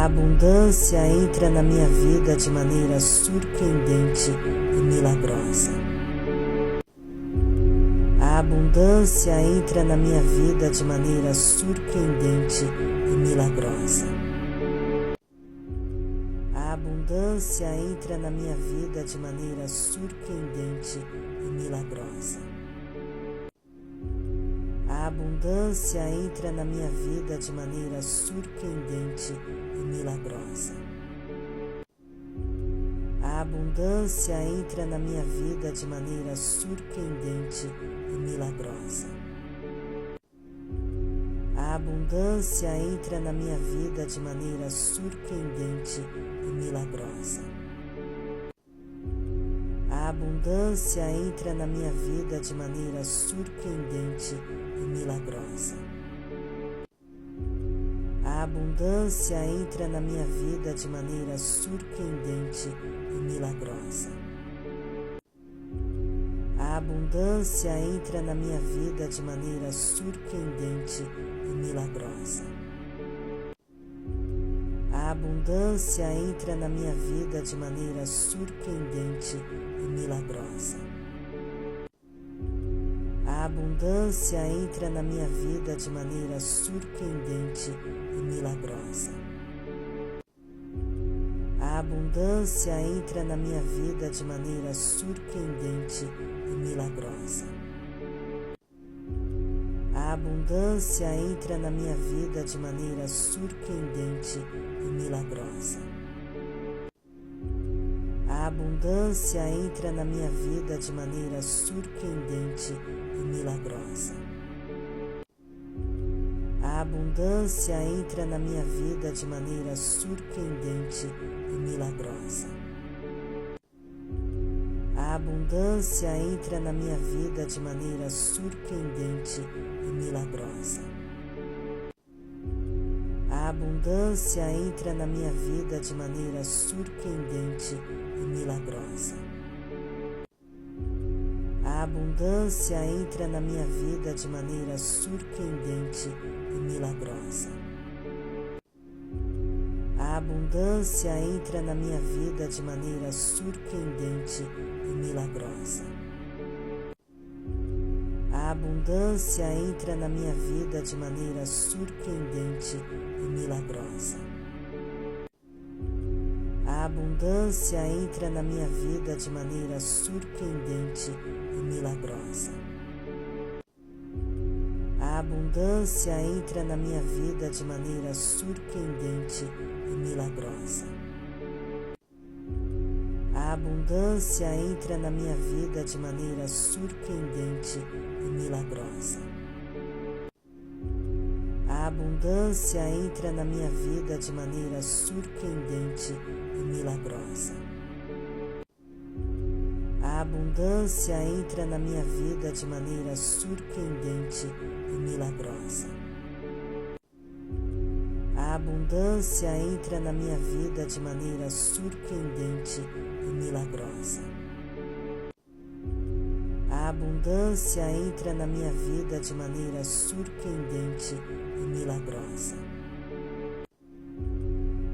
abundância entra na minha vida de maneira surpreendente e milagrosa. A abundância entra na minha vida de maneira surpreendente e milagrosa. A abundância entra na minha vida de maneira surpreendente e milagrosa. A abundância entra na minha vida de maneira surpreendente e milagrosa. A abundância entra na minha vida de maneira surpreendente e milagrosa. A abundância entra na minha vida de maneira surpreendente e milagrosa. A abundância entra na minha vida de maneira surpreendente e milagrosa. A abundância entra na minha vida de maneira surpreendente e milagrosa. A abundância entra na minha vida de maneira surpreendente e milagrosa. A abundância entra na minha vida de maneira surpreendente e milagrosa. A abundância entra na minha vida de maneira surpreendente e milagrosa. A abundância entra na minha vida de maneira surpreendente e milagrosa. A abundância entra na minha vida de maneira surpreendente e milagrosa. A abundância entra na minha vida de maneira surpreendente e milagrosa. A abundância entra na minha vida de maneira surpreendente e milagrosa. A abundância entra na minha vida de maneira surpreendente e milagrosa. A abundância entra na minha vida de maneira surpreendente e milagrosa. A abundância entra na minha vida de maneira surpreendente e milagrosa. A abundância entra na minha vida de maneira surpreendente e milagrosa. A abundância entra na minha vida de maneira surpreendente e milagrosa. A abundância entra na minha vida de maneira surpreendente e milagrosa. A abundância entra na minha vida de maneira surpreendente e milagrosa. A abundância entra na minha vida de maneira surpreendente e milagrosa. A abundância entra na minha vida de maneira surpreendente e milagrosa. A abundância entra na minha vida de maneira surpreendente e milagrosa. A abundância entra na minha vida de maneira surpreendente e milagrosa. A abundância entra na minha vida de maneira surpreendente e milagrosa.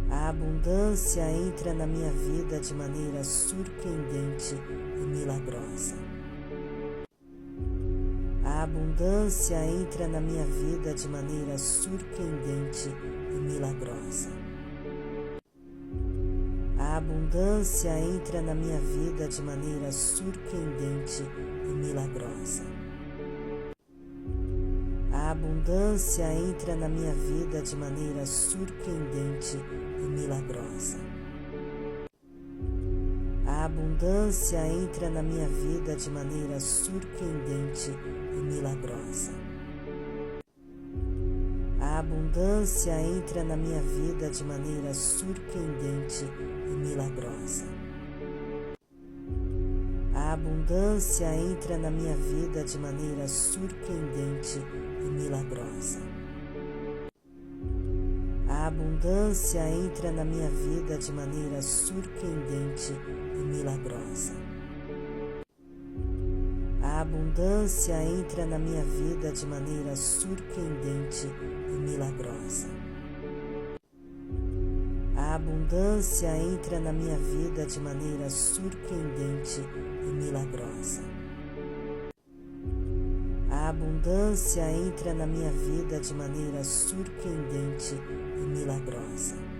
A abundância entra na minha vida de maneira surpreendente e milagrosa. A abundância entra na minha vida de maneira surpreendente e milagrosa. A abundância entra na minha vida de maneira surpreendente e milagrosa. A abundância entra na minha vida de maneira surpreendente e milagrosa. A abundância entra na minha vida de maneira surpreendente e milagrosa. A abundância entra na minha vida de maneira surpreendente e milagrosa. A abundância entra na minha vida de maneira surpreendente e milagrosa. A abundância entra na minha vida de maneira surpreendente e milagrosa. A abundância entra na minha vida de maneira surpreendente e milagrosa. A abundância entra na minha vida de maneira surpreendente e milagrosa. A abundância entra na minha vida de maneira surpreendente e milagrosa.